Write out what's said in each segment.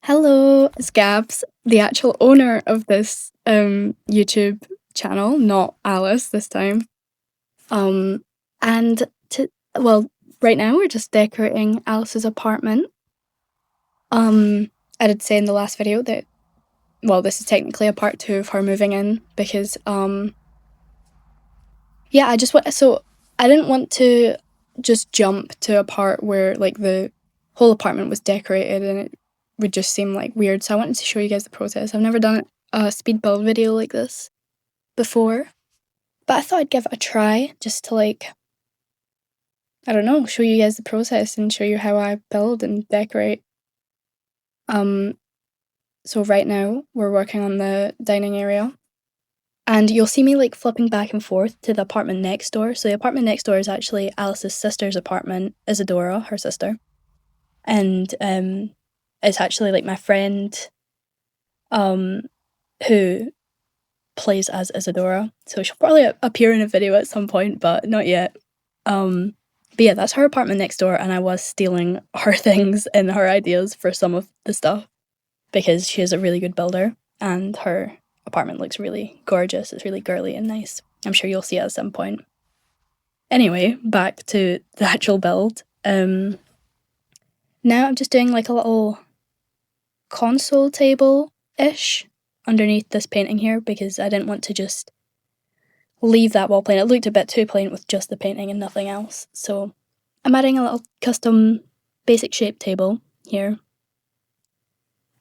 Hello, it's Gabs, the actual owner of this YouTube channel, not Alice this time. Um, and well, right now we're just decorating Alice's apartment. I did say in the last video that, well, this is technically a part 2 of her moving in because, yeah, I didn't want to just jump to a part where like the whole apartment was decorated and it would just seem like weird. So I wanted to show you guys the process. I've never done a speed build video like this before, but I thought I'd give it a try just to like, I don't know, show you guys the process and show you how I build and decorate. So right now we're working on the dining area. And you'll see me like flipping back and forth to the apartment next door. So the apartment next door is actually Alice's sister's apartment, Isadora, her sister. And it's actually like my friend who plays as Isadora. So she'll probably appear in a video at some point, but not yet. But yeah, that's her apartment next door, and I was stealing her things and her ideas for some of the stuff because she is a really good builder and her apartment looks really gorgeous. It's really girly and nice. I'm sure you'll see it at some point. Anyway, back to the actual build. Now I'm just doing like a little console table-ish underneath this painting here because I didn't want to just leave that wall plain. It looked a bit too plain with just the painting and nothing else. So I'm adding a little custom basic shape table here.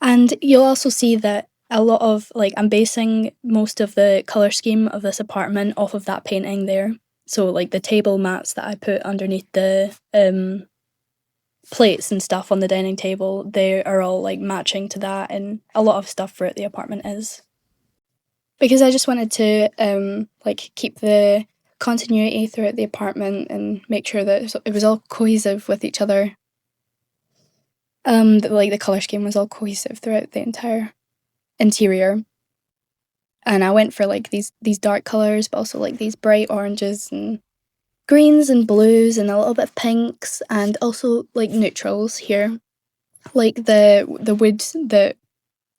And you'll also see that a lot of, like, I'm basing most of the colour scheme of this apartment off of that painting there. So, like, the table mats that I put underneath the plates and stuff on the dining table, they are all, like, matching to that, and a lot of stuff throughout the apartment is. Because I just wanted to, like, keep the continuity throughout the apartment and make sure that it was all cohesive with each other. That, like, the colour scheme was all cohesive throughout the entire interior. And I went for like these dark colours, but also like these bright oranges and greens and blues and a little bit of pinks, and also like neutrals here, like the wood that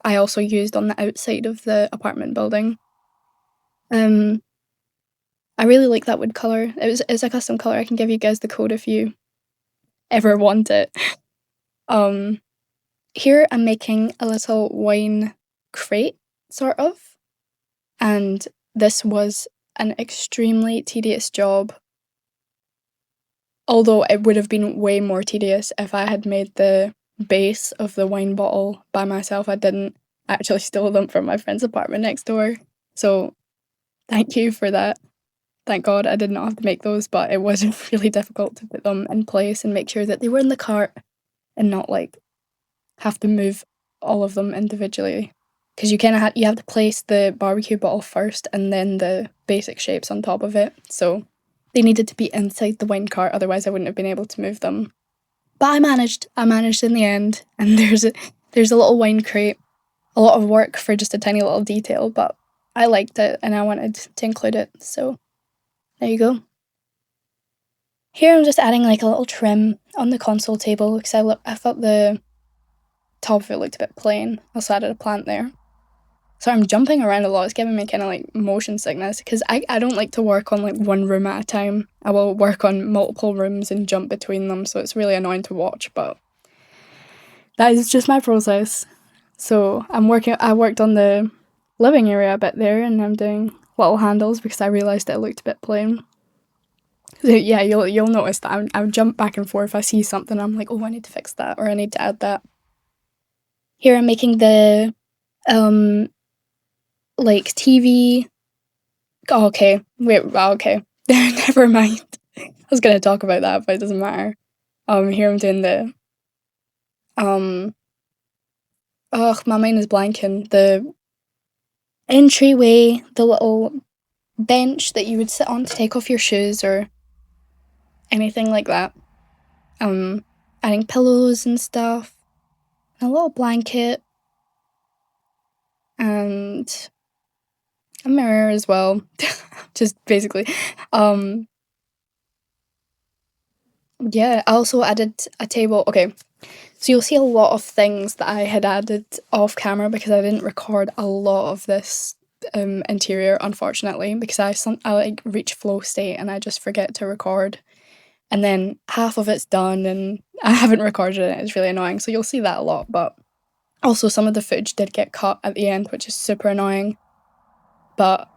I also used on the outside of the apartment building. I really like that wood colour. It's a custom colour. I can give you guys the code if you ever want it. Here I'm making a little wine crate, sort of. And this was an extremely tedious job, although it would have been way more tedious if I had made the base of the wine bottle by myself. I didn't actually steal them from my friend's apartment next door, so thank you for that. Thank God I did not have to make those, but it was really difficult to put them in place and make sure that they were in the cart and not like have to move all of them individually. Because you kind of you have to place the barbecue bottle first and then the basic shapes on top of it. So they needed to be inside the wine cart, otherwise I wouldn't have been able to move them. But I managed in the end. And there's a little wine crate. A lot of work for just a tiny little detail, but I liked it and I wanted to include it. So there you go. Here I'm just adding like a little trim on the console table because I felt the top of it looked a bit plain. I also added a plant there. So I'm jumping around a lot. It's giving me kind of like motion sickness because I don't like to work on like one room at a time. I will work on multiple rooms and jump between them, so it's really annoying to watch, but that is just my process. So I worked on the living area a bit there, and I'm doing little handles because I realised that it looked a bit plain. So yeah, you'll notice that I jump back and forth. If I see something, I'm like, oh, I need to fix that, or I need to add that. Here I'm making the like TV. Oh, okay. Wait, okay. Never mind. I was gonna talk about that, but it doesn't matter. Here I'm doing the my mind is blanking. The entryway, the little bench that you would sit on to take off your shoes or anything like that. Adding pillows and stuff. A little blanket. And a mirror as well. Just basically. yeah, I also added a table. Okay, so you'll see a lot of things that I had added off camera because I didn't record a lot of this interior, unfortunately, because I like reach flow state and I just forget to record, and then half of it's done and I haven't recorded it. It's really annoying. So you'll see that a lot, but also some of the footage did get cut at the end, which is super annoying. But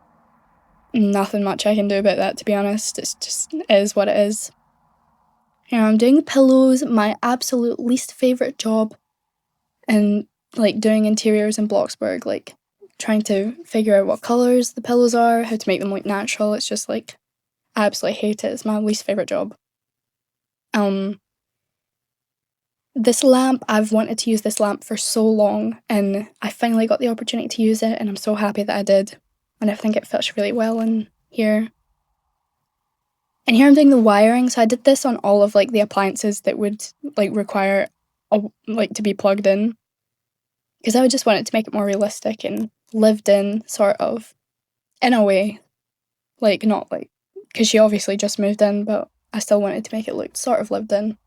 nothing much I can do about that, to be honest. It's just is what it is. Here I'm doing the pillows, my absolute least favourite job, and like doing interiors in Bloxburg, like trying to figure out what colours the pillows are, how to make them look natural. It's just like I absolutely hate it. It's my least favourite job. This lamp, I've wanted to use this lamp for so long, and I finally got the opportunity to use it, and I'm so happy that I did. And I think it fits really well in here. And here I'm doing the wiring, so I did this on all of like the appliances that would like require to be plugged in, because I would just want it to make it more realistic and lived in, sort of, in a way. Like, not like, because she obviously just moved in, but I still wanted to make it look sort of lived in.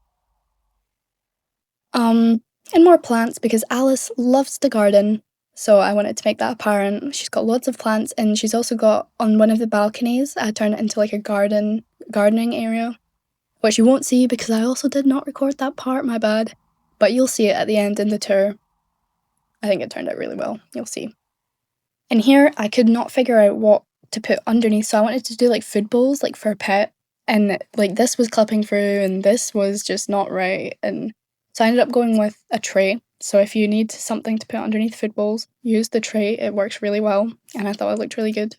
And more plants, because Alice loves to garden, so I wanted to make that apparent. She's got lots of plants, and she's also got, on one of the balconies, I turned it into like a gardening area, which you won't see because I also did not record that part, my bad, but you'll see it at the end in the tour. I think it turned out really well, you'll see. And here, I could not figure out what to put underneath, so I wanted to do like food bowls, like for a pet, and like this was clipping through, and this was just not right, and so I ended up going with a tray. So if you need something to put underneath food bowls, use the tray, it works really well, and I thought it looked really good.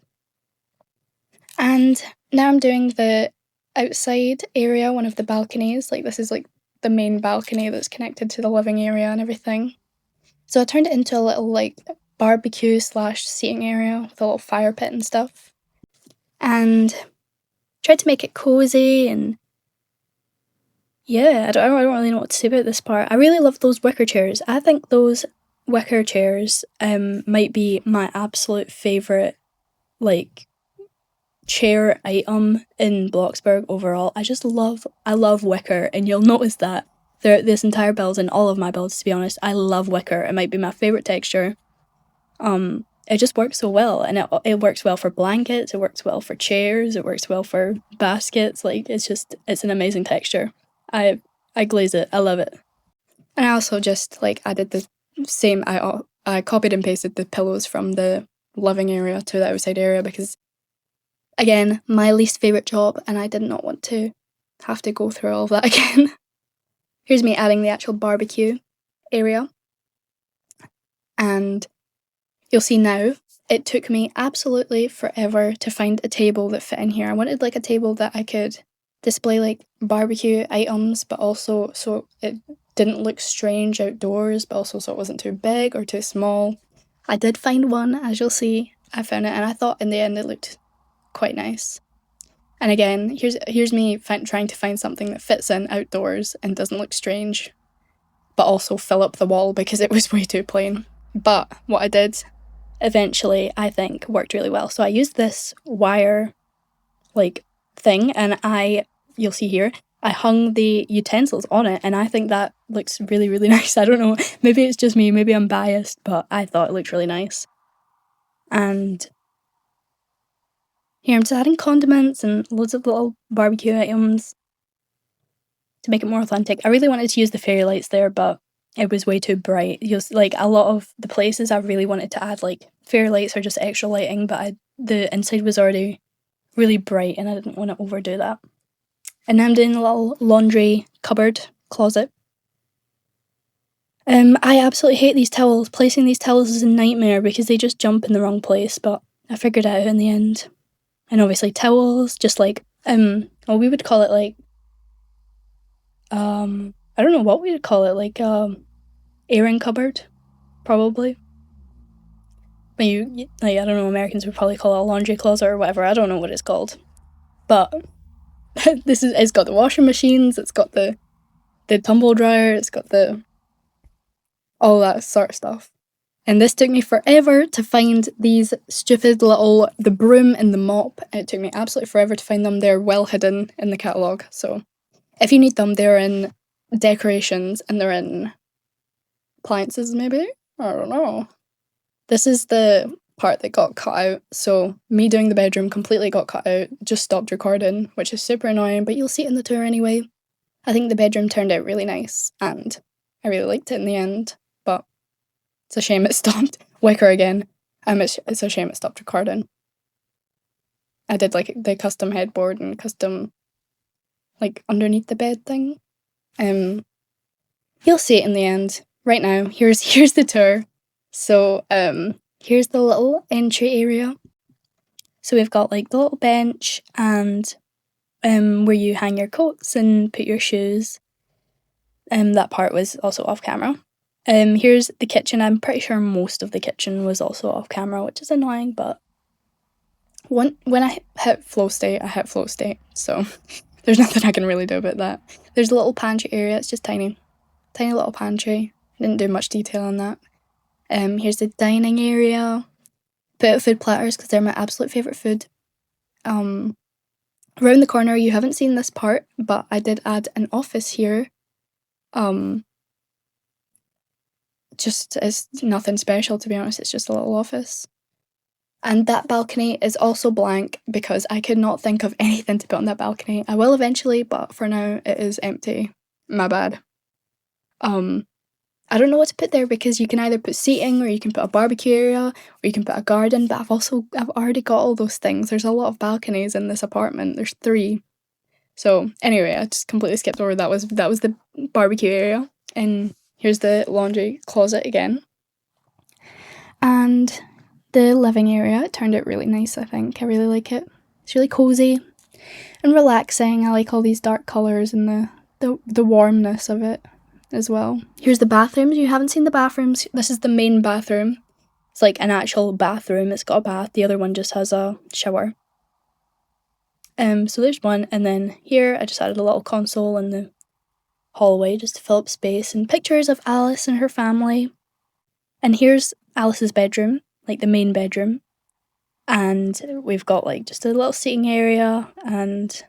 And now I'm doing the outside area, one of the balconies, like this is like the main balcony that's connected to the living area and everything. So I turned it into a little like barbecue / seating area with a little fire pit and stuff. And tried to make it cozy, and yeah, I don't really know what to say about this part. I really love those wicker chairs. I think those wicker chairs might be my absolute favourite like chair item in Bloxburg overall. I love wicker, and you'll notice that throughout this entire build and all of my builds, to be honest, I love wicker. It might be my favourite texture. It just works so well, and it works well for blankets, it works well for chairs, it works well for baskets. Like, it's an amazing texture. I glaze it. I love it. And I also just like added the same. I copied and pasted the pillows from the living area to the outside area because, again, my least favourite job, and I did not want to have to go through all of that again. Here's me adding the actual barbecue area. And you'll see now, it took me absolutely forever to find a table that fit in here. I wanted like a table that I could display like barbecue items, but also so it didn't look strange outdoors, but also so it wasn't too big or too small. I did find one, as you'll see. I found it, and I thought in the end it looked quite nice. And again, here's me trying to find something that fits in outdoors and doesn't look strange, but also fill up the wall because it was way too plain. But what I did eventually, I think, worked really well. So I used this wire like thing, and you'll see here, I hung the utensils on it, and I think that looks really, really nice. I don't know, maybe it's just me, maybe I'm biased, but I thought it looked really nice. And here I'm just adding condiments and loads of little barbecue items to make it more authentic. I really wanted to use the fairy lights there, but it was way too bright. Like a lot of the places I really wanted to add like fairy lights or just extra lighting, but the inside was already really bright and I didn't want to overdo that. And now I'm doing a little laundry cupboard closet. I absolutely hate these towels. Placing these towels is a nightmare because they just jump in the wrong place, but I figured it out in the end. And obviously towels, just like, well, we would call it like, I don't know what we would call it, like, airing cupboard, probably. But I don't know, Americans would probably call it a laundry closet or whatever, I don't know what it's called. But it's got the washing machines, it's got the tumble dryer, it's got all that sort of stuff. And this took me forever to find these stupid the broom and the mop. It took me absolutely forever to find them. They're well hidden in the catalogue, so If you need them, they're in decorations and they're in appliances maybe? I don't know. This is the part that got cut out, so me doing the bedroom completely got cut out, just stopped recording, which is super annoying, but you'll see it in the tour anyway. I think the bedroom turned out really nice, and I really liked it in the end, but it's a shame it stopped. Wicker again. It's a shame it stopped recording. I did like the custom headboard and custom like underneath the bed thing. You'll see it in the end. Right now, here's the tour. So here's the little entry area. So we've got like the little bench and where you hang your coats and put your shoes. That part was also off camera. Here's the kitchen. I'm pretty sure most of the kitchen was also off camera, which is annoying, but when I hit flow state, I hit flow state, so there's nothing I can really do about that. There's a little pantry area, it's just tiny little pantry. Didn't do much detail on that. Here's the dining area. Bit of food platters because they're my absolute favourite food. Around the corner, you haven't seen this part, but I did add an office here. Just it's nothing special, to be honest, it's just a little office. And that balcony is also blank because I could not think of anything to put on that balcony. I will eventually, but for now it is empty. My bad. I don't know what to put there because you can either put seating or you can put a barbecue area or you can put a garden, but I've already got all those things. There's a lot of balconies in this apartment. There's 3. So anyway, I just completely skipped over that was the barbecue area. And here's the laundry closet again. And the living area, it turned out really nice, I think. I really like it. It's really cozy and relaxing. I like all these dark colours and the warmness of it as well. Here's the bathrooms. You haven't seen the bathrooms. This is the main bathroom. It's like an actual bathroom. It's got a bath. The other one just has a shower. So there's one, and then here I just added a little console in the hallway just to fill up space, and pictures of Alice and her family. And here's Alice's bedroom, like the main bedroom. And we've got like just a little seating area and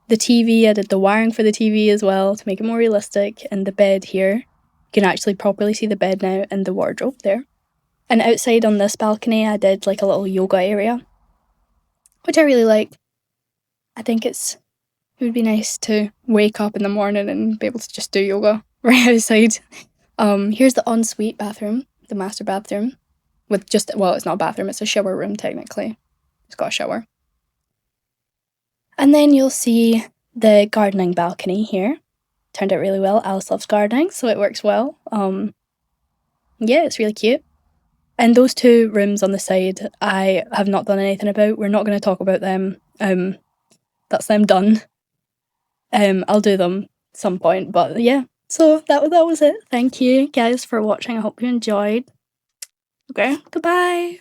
the TV. I did the wiring for the TV as well to make it more realistic, and the bed here. You can actually properly see the bed now and the wardrobe there. And outside on this balcony I did like a little yoga area, which I really like. I think it would be nice to wake up in the morning and be able to just do yoga right outside. Here's the ensuite bathroom, the master bathroom, with just, well, it's not a bathroom, it's a shower room technically. It's got a shower. And then you'll see the gardening balcony here. Turned out really well. Alice loves gardening, so it works well. Yeah, it's really cute. And those 2 rooms on the side, I have not done anything about. We're not going to talk about them. That's them done. I'll do them at some point, but yeah. So that was it. Thank you guys for watching. I hope you enjoyed. Okay, goodbye.